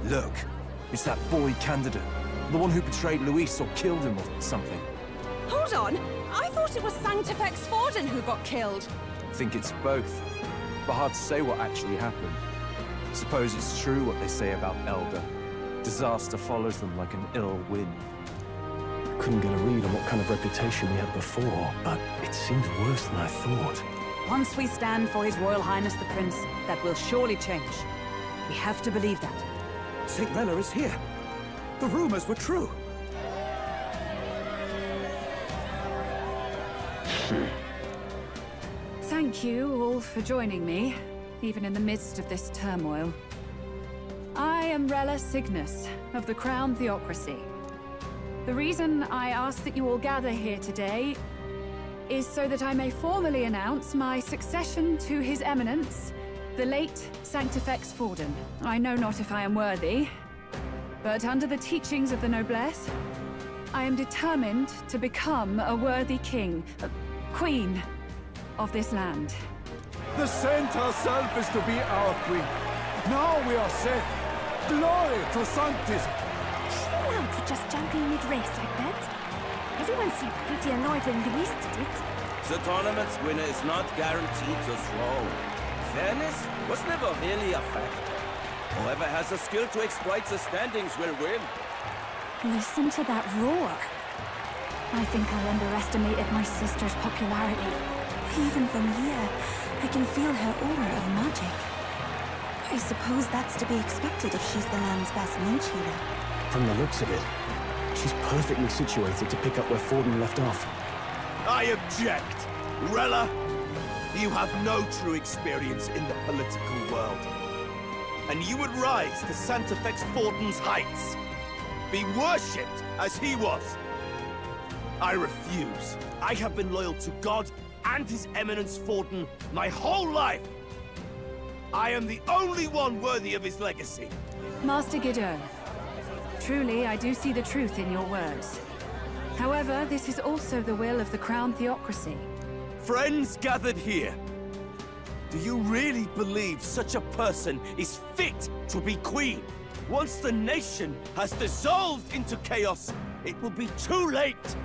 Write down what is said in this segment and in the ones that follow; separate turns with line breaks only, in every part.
Look, it's that boy candidate. The one who betrayed Luis or killed him or something.
Hold on! I thought it was Sanctifex Forden who got killed.
I think it's both. But hard to say what actually happened. Suppose it's true what they say about Elder. Disaster follows them like an ill wind.
Couldn't get a read on what kind of reputation we had before, but it seems worse than I thought.
Once we stand for His Royal Highness the Prince, that will surely change. We have to believe that.
St. Rella is here. The rumors were true.
Thank you all for joining me, even in the midst of this turmoil. I am Rella Cygnus, of the Crown Theocracy. The reason I ask that you all gather here today is so that I may formally announce my succession to His Eminence, the late Sanctifex Forden. I know not if I am worthy, but under the teachings of the noblesse, I am determined to become a worthy king, queen of this land.
The saint herself is to be our queen. Now we are safe. Glory to Sanctism.
She allowed for just jumping mid-race like that? Everyone seemed pretty annoyed when Luis did it.
The tournament's winner is not guaranteed to throw. Fairness was never really a fact. Whoever has the skill to exploit the standings will win.
Listen to that roar. I think I underestimated my sister's popularity. Even from here, I can feel her aura of magic. I suppose that's to be expected if she's the land's best mage healer.
From the looks of it, she's perfectly situated to pick up where Forden left off.
I object! Rella, you have no true experience in the political world. And you would rise to Sanctifex Forden's heights. Be worshipped as he was. I refuse. I have been loyal to God and His Eminence Forden my whole life. I am the only one worthy of his legacy.
Master Gideon, truly I do see the truth in your words. However, this is also the will of the Crown Theocracy.
Friends gathered here, do you really believe such a person is fit to be queen? Once the nation has dissolved into chaos, it will be too late.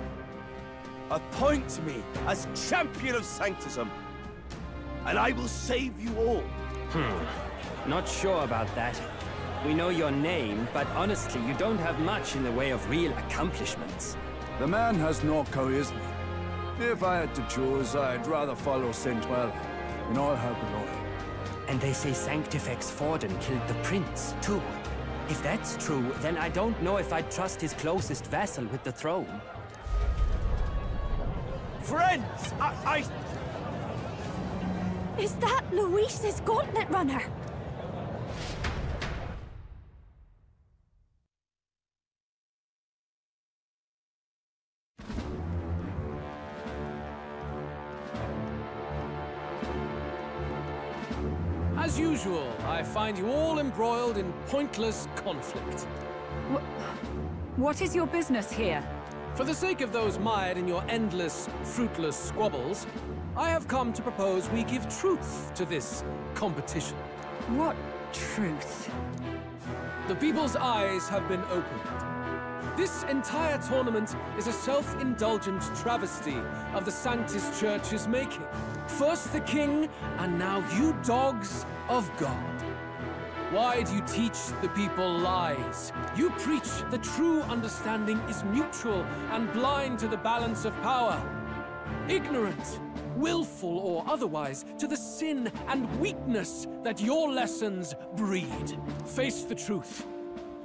Appoint me as champion of Sanctism, and I will save you all.
Not sure about that. We know your name, but honestly, you don't have much in the way of real accomplishments.
The man has no charisma. If I had to choose, I'd rather follow St. Rella in all her glory.
And they say Sanctifex Forden killed the prince, too. If that's true, then I don't know if I'd trust his closest vassal with the throne.
Friends, I...
Is that Luis's gauntlet runner?
As usual, I find you all embroiled in pointless conflict.
What is your business here?
For the sake of those mired in your endless, fruitless squabbles, I have come to propose we give truth to this competition.
What truth?
The people's eyes have been opened. This entire tournament is a self-indulgent travesty of the Sanctus Church's making. First the king, and now you dogs of God. Why do you teach the people lies? You preach the true understanding is mutual and blind to the balance of power. Ignorant, willful or otherwise, to the sin and weakness that your lessons breed. Face the truth.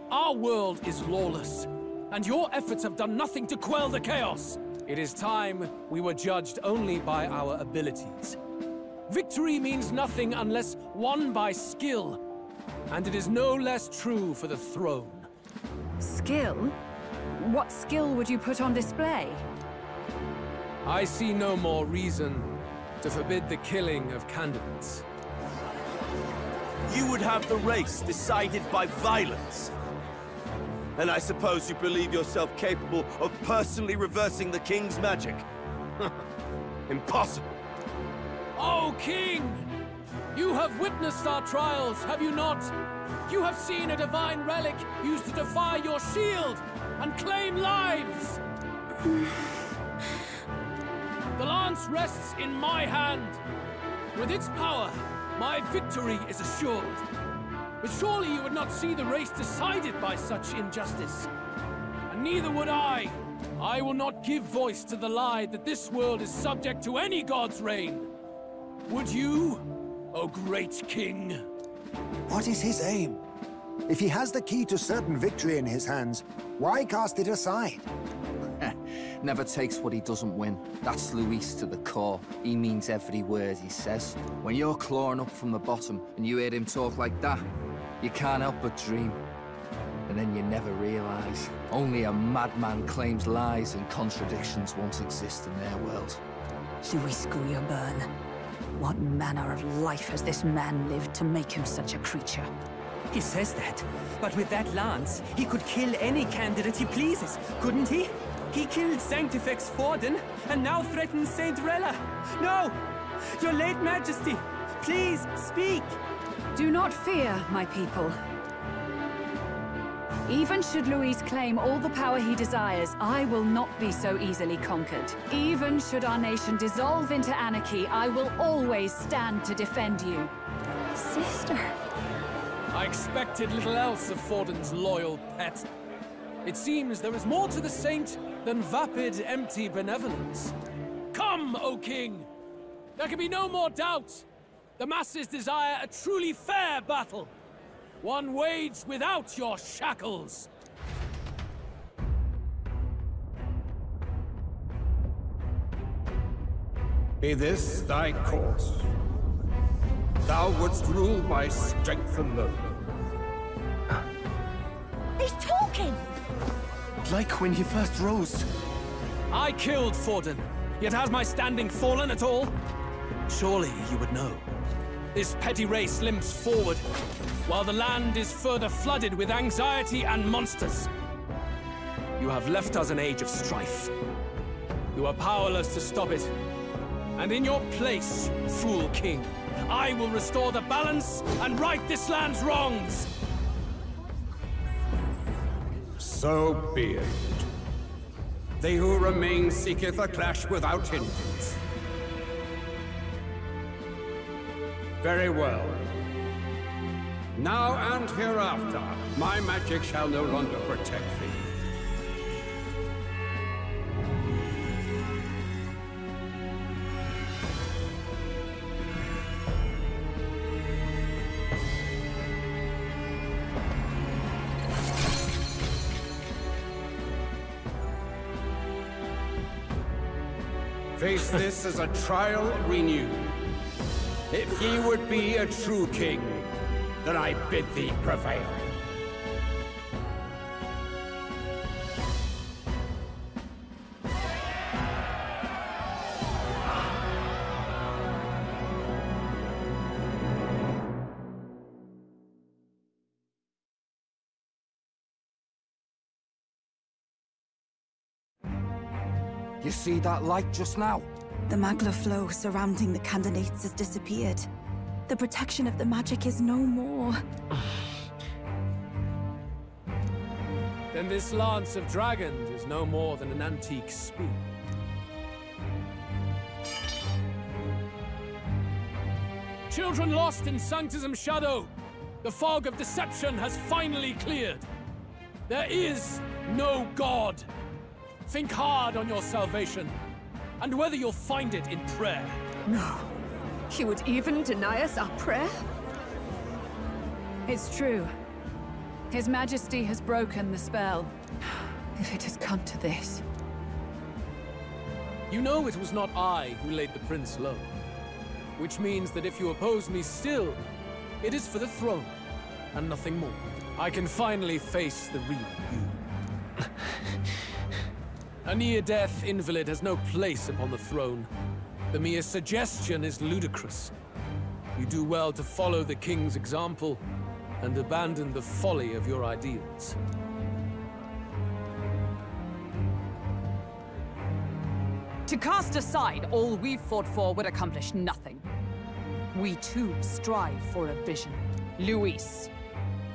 Our world is lawless, and your efforts have done nothing to quell the chaos. It is time we were judged only by our abilities. Victory means nothing unless won by skill, and it is no less true for the throne.
Skill? What skill would you put on display?
I see no more reason to forbid the killing of candidates.
You would have the race decided by violence. And I suppose you believe yourself capable of personally reversing the king's magic? Impossible.
Oh, King! You have witnessed our trials, have you not? You have seen a divine relic used to defy your shield and claim lives! The lance rests in my hand. With its power, my victory is assured. But surely you would not see the race decided by such injustice. And neither would I. I will not give voice to the lie that this world is subject to any god's reign. Would you, O great king?
What is his aim? If he has the key to certain victory in his hands, why cast it aside?
Never takes what he doesn't win. That's Luis to the core. He means every word he says. When you're clawing up from the bottom and you hear him talk like that, you can't help but dream. And then you never realize. Only a madman claims lies and contradictions won't exist in their world.
Luis Guyaburn. What manner of life has this man lived to make him such a creature?
He says that, but with that lance, he could kill any candidate he pleases, couldn't he? He killed Sanctifex Forden, and now threatens Saint Rella. No! Your late Majesty, please, speak!
Do not fear, my people. Even should Luis claim all the power he desires, I will not be so easily conquered. Even should our nation dissolve into anarchy, I will always stand to defend you.
Sister.
I expected little else of Forden's loyal pet. It seems there is more to the saint than vapid, empty benevolence. Come, O king! There can be no more doubt. The masses desire a truly fair battle. One waged without your shackles.
Be this thy course. Thou wouldst rule by strength alone.
He's talking!
Like when he first rose.
I killed Forden, yet has my standing fallen at all? Surely you would know. This petty race limps forward, while the land is further flooded with anxiety and monsters. You have left us an age of strife. You are powerless to stop it. And in your place, fool king, I will restore the balance and right this land's wrongs!
So be it. They who remain seeketh a clash without hindrance. Very well. Now and hereafter, my magic shall no longer protect thee. Face this as a trial renewed. If ye would be a true king, then I bid thee prevail.
You see that light just now?
The magla flow surrounding the candidates has disappeared. The protection of the magic is no more.
Then this lance of dragons is no more than an antique spear. Children lost in Sanctism's shadow! The fog of deception has finally cleared! There is no God! Think hard on your salvation, and whether you'll find it in prayer.
No. He would even deny us our prayer?
It's true. His Majesty has broken the spell. If it has come to this.
You know it was not I who laid the prince low. Which means that if you oppose me still, it is for the throne, and nothing more. I can finally face the real you. A near-death invalid has no place upon the throne. The mere suggestion is ludicrous. You do well to follow the king's example and abandon the folly of your ideals.
To cast aside all we've fought for would accomplish nothing. We too strive for a vision. Luis,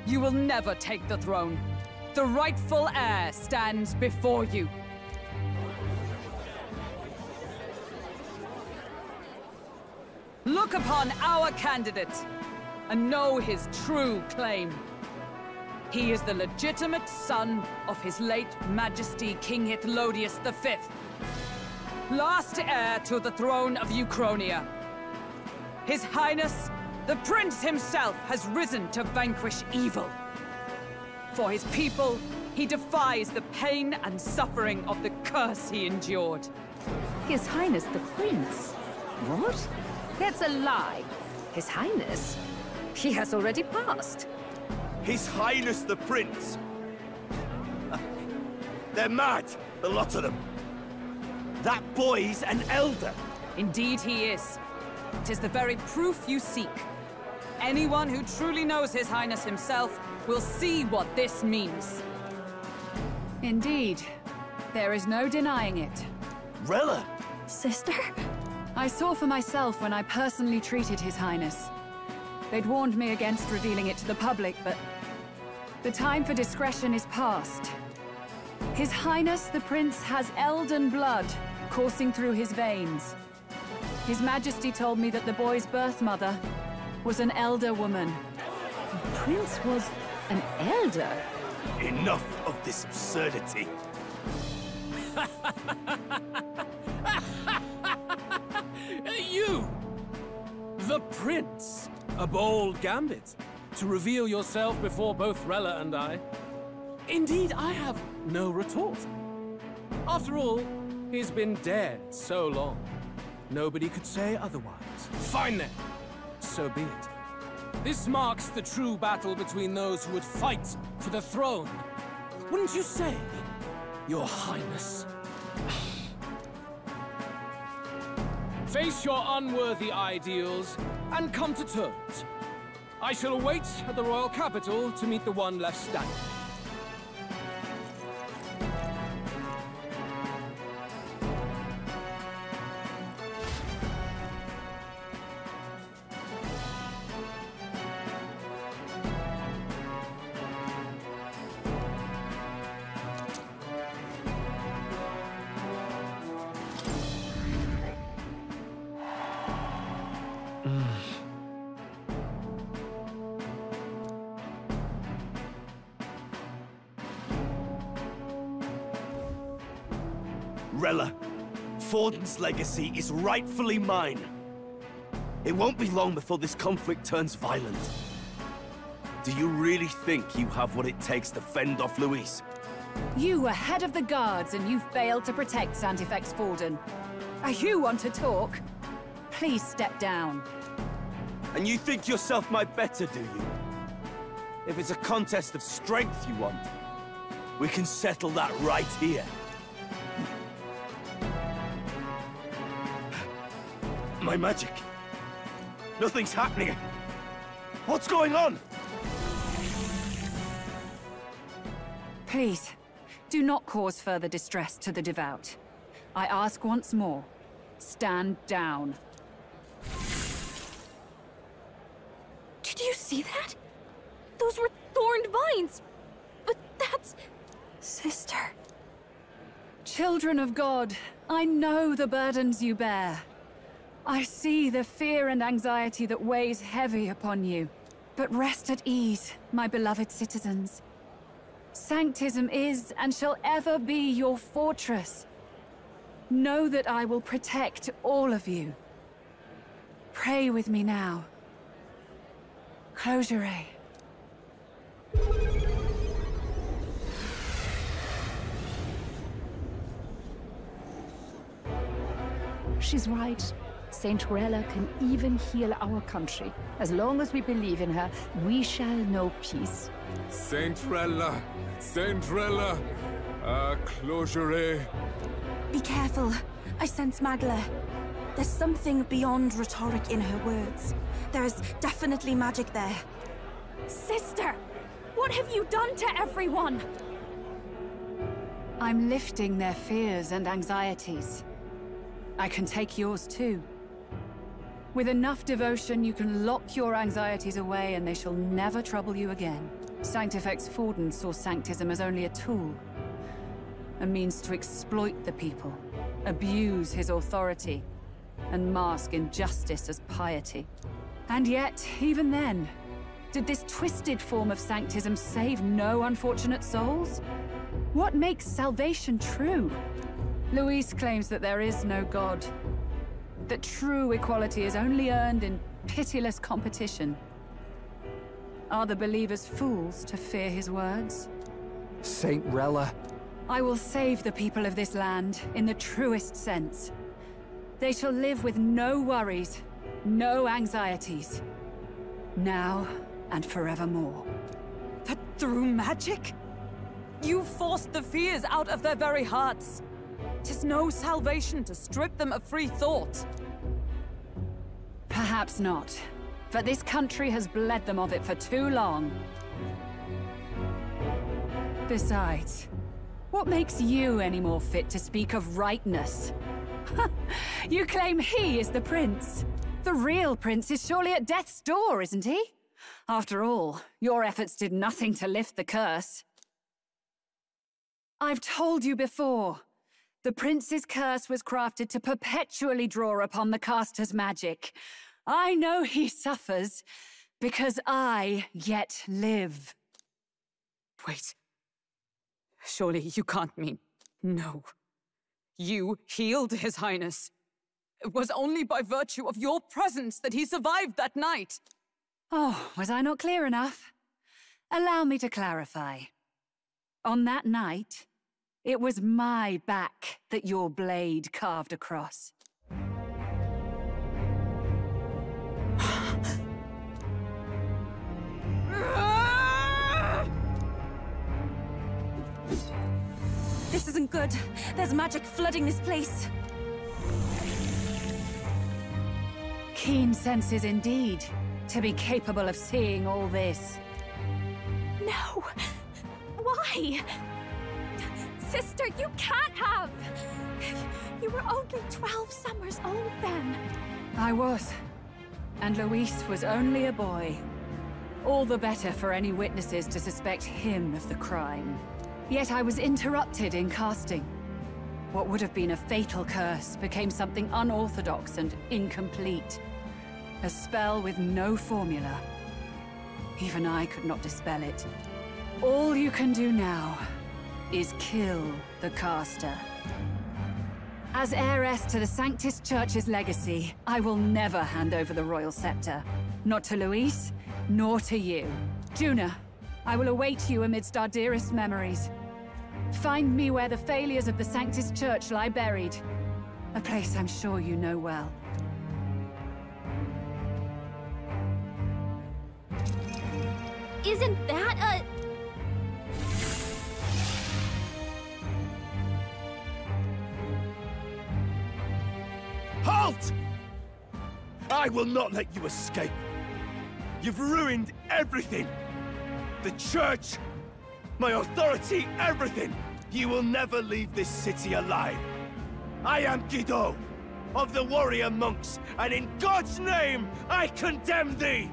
You will never take the throne. The rightful heir stands before you. Look upon our candidate and know his true claim. He is the legitimate son of his late Majesty King Hythlodius V, last heir to the throne of Uchronia. His Highness, the Prince himself, has risen to vanquish evil. For his people, he defies the pain and suffering of the curse he endured.
His Highness the Prince? What? That's a lie. His Highness? He has already passed.
His Highness the Prince? They're mad, the lot of them. That boy's an elder.
Indeed he is. It is the very proof you seek. Anyone who truly knows His Highness himself will see what this means. Indeed. There is no denying it.
Rella!
Sister?
I saw for myself when I personally treated His Highness. They'd warned me against revealing it to the public, but the time for discretion is past. His Highness the Prince has Elden blood coursing through his veins. His Majesty told me that the boy's birth mother was an elder woman.
The Prince was an elder?
Enough of this absurdity.
You! The Prince! A bold gambit, to reveal yourself before both Rella and I. Indeed, I have no retort. After all, he's been dead so long. Nobody could say otherwise. Fine then. So be it. This marks the true battle between those who would fight for the throne. Wouldn't you say, Your Highness? Face your unworthy ideals and come to terms. I shall await at the royal capital to meet the one left standing.
Rella, Forden's legacy is rightfully mine. It won't be long before this conflict turns violent. Do you really think you have what it takes to fend off Luis?
You were head of the guards and you failed to protect Santifex Forden. You want to talk? Please step down.
And you think yourself my better, do you? If it's a contest of strength you want, we can settle that right here. My magic. Nothing's happening. What's going on?
Please, do not cause further distress to the devout. I ask once more, stand down.
Did you see that? Those were thorned vines. But that's... Sister.
Children of God, I know the burdens you bear. I see the fear and anxiety that weighs heavy upon you. But rest at ease, my beloved citizens. Sanctism is and shall ever be your fortress. Know that I will protect all of you. Pray with me now. Close your eyes.
She's right. Saint Rella can even heal our country. As long as we believe in her, we shall know peace.
Saint Rella! Saint Rella! Closure.
Be careful. I sense Magla. There's something beyond rhetoric in her words. There's definitely magic there.
Sister! What have you done to everyone? I'm lifting their fears and anxieties. I can take yours too. With enough devotion, you can lock your anxieties away and they shall never trouble you again. Sanctifex Forden saw Sanctism as only a tool. A means to exploit the people, abuse his authority, and mask injustice as piety. And yet, even then, did this twisted form of Sanctism save no unfortunate souls? What makes salvation true? Luis claims that there is no God, that true equality is only earned in pitiless competition. Are the believers fools to fear his words?
Saint Rella.
I will save the people of this land in the truest sense. They shall live with no worries, no anxieties. Now and forevermore.
But through magic? You forced the fears out of their very hearts. 'Tis no salvation to strip them of free thought.
Perhaps not. But this country has bled them of it for too long. Besides, what makes you any more fit to speak of rightness? You claim he is the prince. The real prince is surely at death's door, isn't he? After all, your efforts did nothing to lift the curse. I've told you before. The prince's curse was crafted to perpetually draw upon the caster's magic. I know he suffers, because I yet live.
Wait. Surely you can't mean... No. You healed His Highness. It was only by virtue of your presence that he survived that night.
Oh, was I not clear enough? Allow me to clarify. On that night, it was my back that your blade carved across.
This isn't good. There's magic flooding this place.
Keen senses indeed, to be capable of seeing all this.
No! Why? Sister, you can't have! You were only 12 summers old then.
I was. And Luis was only a boy. All the better for any witnesses to suspect him of the crime. Yet I was interrupted in casting. What would have been a fatal curse became something unorthodox and incomplete. A spell with no formula. Even I could not dispel it. All you can do now is kill the caster. As heiress to the Sanctis Church's legacy, I will never hand over the royal scepter. Not to Luis, nor to you. Juna, I will await you amidst our dearest memories. Find me where the failures of the Sanctis Church lie buried. A place I'm sure you know well.
Isn't that a...
Halt! I will not let you escape. You've ruined everything. The church, my authority, everything. You will never leave this city alive. I am Guido, of the warrior monks, and in God's name, I condemn thee!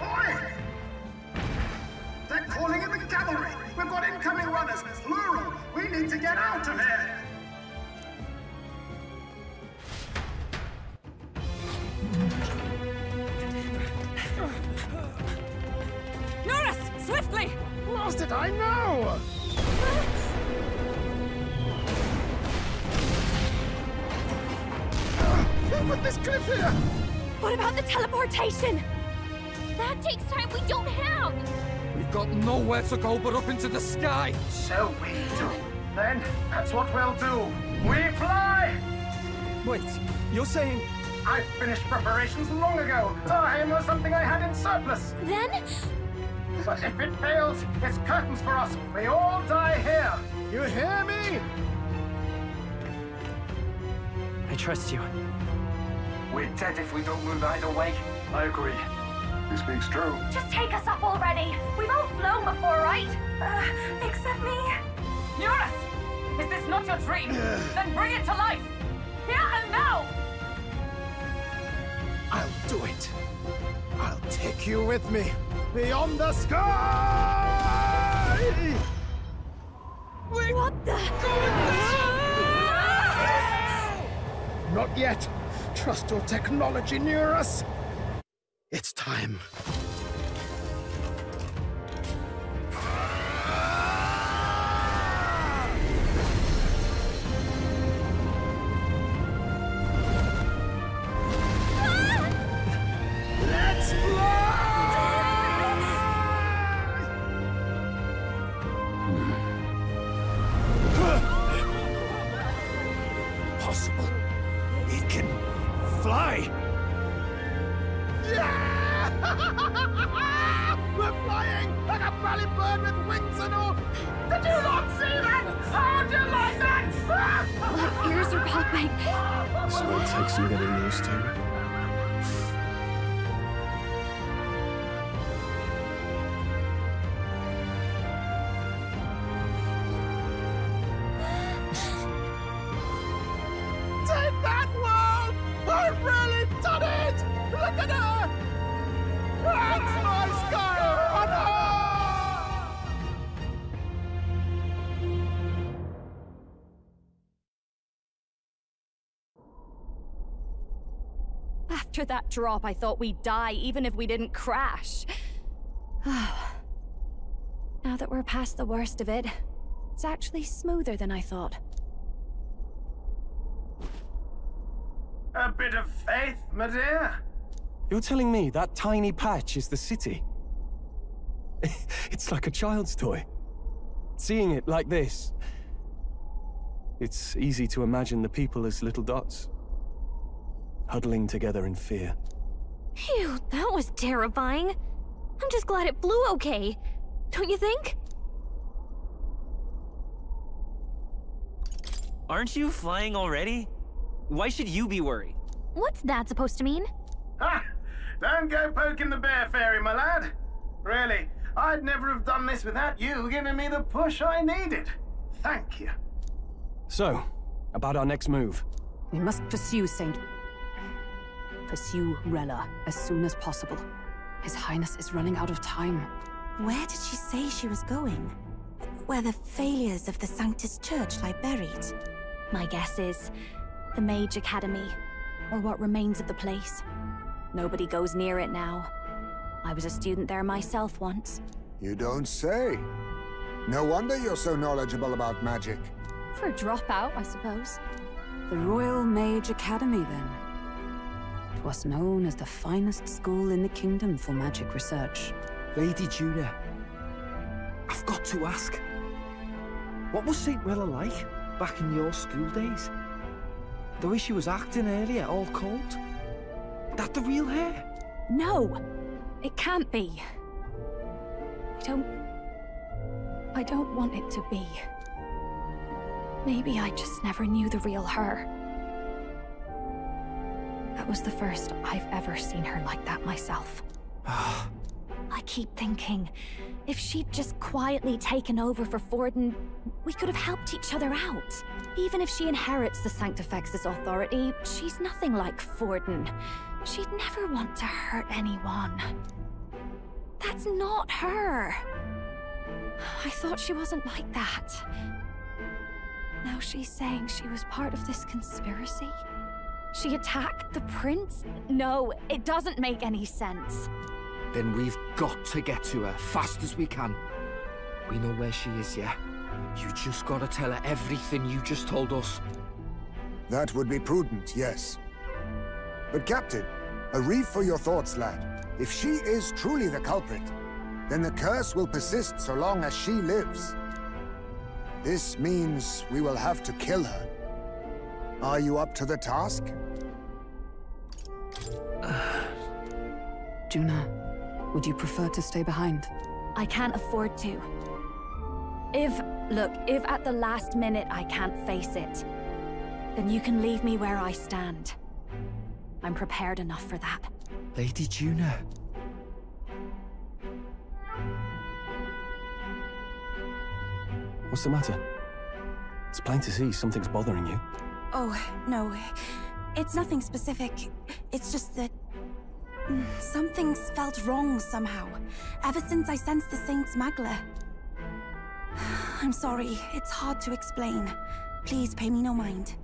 Oi! They're calling in the cavalry! We've got incoming runners, plural! We need to get out of here!
Norris! Swiftly!
Lost it, I know! Who put this cliff here?
What about the teleportation? That takes time we don't have!
We've got nowhere to go but up into the sky!
So we do. Then, that's what we'll do. We fly!
Wait, you're saying...
I finished preparations long ago. Time was something I had in surplus.
Then?
But if it fails, it's curtains for us. We all die here. You hear me?
I trust you.
We're dead if we don't move either way. I agree. This speaks true.
Just take us up already. We've all flown before, right? Except me.
Norris! Is this not your dream? Then bring it to life! Here and now!
I'll do it. I'll take you with me, beyond the sky!
Wait, what the?
Not yet. Trust your technology near us. It's time. Let's
Possible. It can fly.
Yeah! We're flying like a bally bird with wings and all. Did you not see that? How'd you like that?
My ears are popping.
This might take some getting used to.
Take that, world! I've really done it! Look at her! That's my sky runner!
After that drop, I thought we'd die, even if we didn't crash. Now that we're past the worst of it, it's actually smoother than I thought.
A bit of faith, my dear.
You're telling me that tiny patch is the city? It's like a child's toy. Seeing it like this, it's easy to imagine the people as little dots, huddling together in fear.
Phew, that was terrifying. I'm just glad it flew okay. Don't you think?
Aren't you flying already? Why should you be worried?
What's that supposed to mean?
Ha! Don't go poking the bear fairy, my lad. Really, I'd never have done this without you giving me the push I needed. Thank you.
So, about our next move.
We must pursue Rella as soon as possible. His Highness is running out of time.
Where did she say she was going? Where the failures of the Sanctus Church lie buried?
My guess is the Mage Academy, or what remains of the place. Nobody goes near it now. I was a student there myself once.
You don't say. No wonder you're so knowledgeable about magic.
For a dropout, I suppose.
The Royal Mage Academy, then. It was known as the finest school in the kingdom for magic research.
Lady Juna, I've got to ask. What was St. Rella like back in your school days? The way she was acting earlier, all cold? That the real hair?
No! It can't be. I don't want it to be. Maybe I just never knew the real her. That was the first I've ever seen her like that myself. I keep thinking, if she'd just quietly taken over for Forden, we could have helped each other out. Even if she inherits the Sanctifex's authority, she's nothing like Forden. She'd never want to hurt anyone. That's not her. I thought she wasn't like that. Now she's saying she was part of this conspiracy? She attacked the prince? No, it doesn't make any sense.
Then we've got to get to her fast as we can. We know where she is, yeah? You just gotta tell her everything you just told us.
That would be prudent, yes. But Captain, a reef for your thoughts, lad. If she is truly the culprit, then the curse will persist so long as she lives. This means we will have to kill her. Are you up to the task?
Juna, would you prefer to stay behind?
I can't afford to. If at the last minute I can't face it, then you can leave me where I stand. I'm prepared enough for that.
Lady Juna.
What's the matter? It's plain to see something's bothering you.
Oh, no. It's nothing specific. It's just that Something's felt wrong somehow, ever since I sensed the Saint's Magla. I'm sorry, it's hard to explain. Please pay me no mind.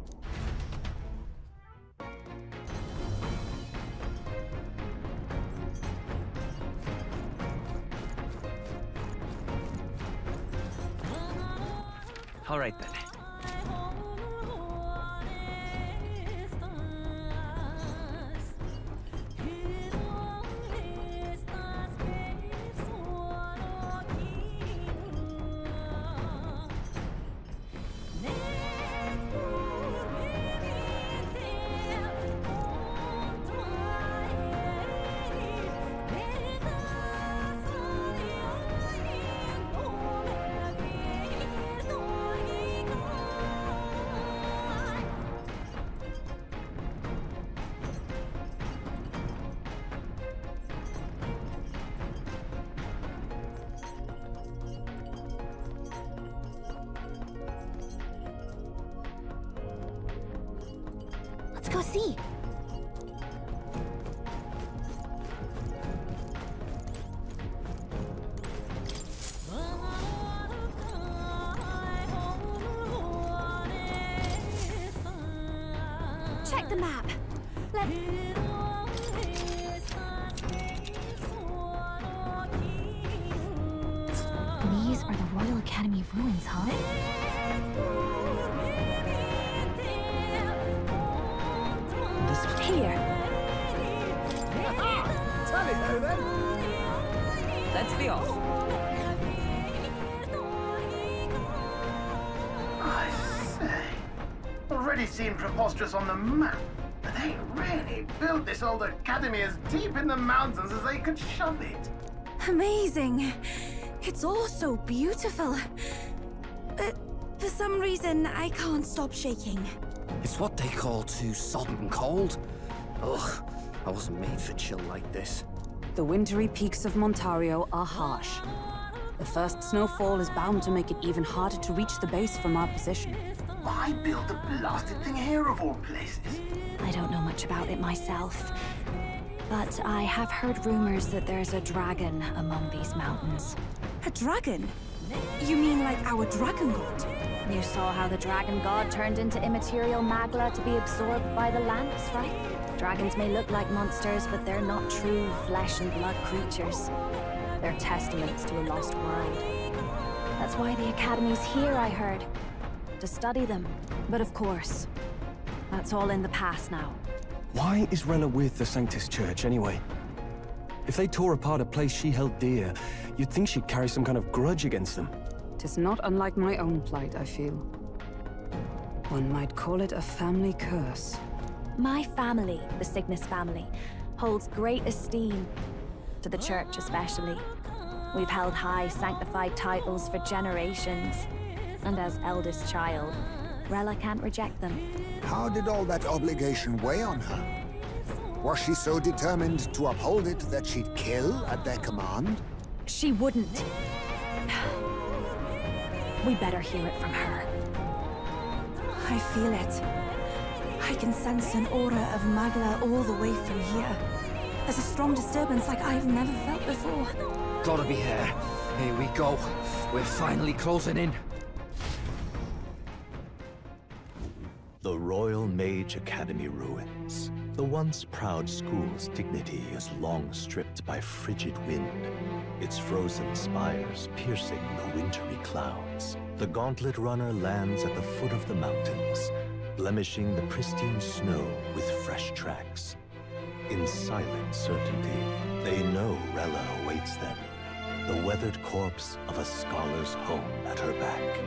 All right then.
Let's go see. Check the map. These are the Royal Academy ruins, huh? Here.
Tally-ho then.
Let's be off.
I say, already seemed preposterous on the map, but they really built this old academy as deep in the mountains as they could shove it.
Amazing. It's all so beautiful. But for some reason, I can't stop shaking.
It's what they call too sodden cold. Ugh, I wasn't made for chill like this.
The wintry peaks of Montario are harsh. The first snowfall is bound to make it even harder to reach the base from our position.
Why build the blasted thing here of all places?
I don't know much about it myself, but I have heard rumors that there's a dragon among these mountains.
A dragon? You mean like our dragon god?
You saw how the dragon god turned into immaterial magla to be absorbed by the lance, right? Dragons may look like monsters, but they're not true flesh and blood creatures. They're testaments to a lost world. That's why the Academy's here, I heard. To study them. But of course, that's all in the past now.
Why is Rella with the Sanctus Church, anyway? If they tore apart a place she held dear, you'd think she'd carry some kind of grudge against them.
Tis not unlike my own plight, I feel. One might call it a family curse.
My family, the Cygnus family, holds great esteem, to the Church especially. We've held high sanctified titles for generations, and as eldest child, Rella can't reject them.
How did all that obligation weigh on her? Was she so determined to uphold it that she'd kill at their command?
She wouldn't. We better hear it from her.
I feel it. I can sense an aura of Magla all the way from here. There's a strong disturbance like I've never felt before.
Gotta be here. Here we go. We're finally closing in.
The Royal Mage Academy ruins. The once proud school's dignity is long stripped by frigid wind, its frozen spires piercing the wintry clouds. The gauntlet runner lands at the foot of the mountains, blemishing the pristine snow with fresh tracks. In silent certainty, they know Rella awaits them, the weathered corpse of a scholar's home at her back.